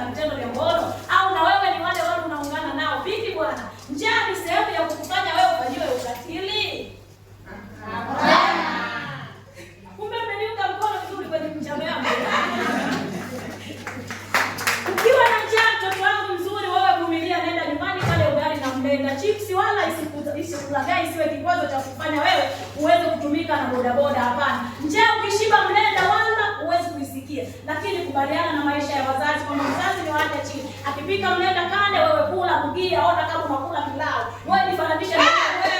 vitendo vya ngono, au na wewe ni wale unaungana nao? Vipi bwana? Njaa ni sehemu ya kukufanya wewe ufanyiwe ukatili? Kumbe mmeniunga mkono vizuri kwenye mjadala yangu. Ukiwa na njaa mtoto wangu mzuri, wewe vumilia, nenda nyumbani pale ugali na mlenda. Chipsi wala isikulagai, isiwe kikwazo cha kufanya wewe uweze kutumika na bodaboda, hapana. Njaa ukishiba mlenda wala uweze kuisikia. Lakini kubaliana na maisha ya wazazi, kwamba mzazi ni waacha chini. Akipika mlenda kande, wewe kula, bugia, ona kama unakula pilau. Wewe nifananisha na wewe.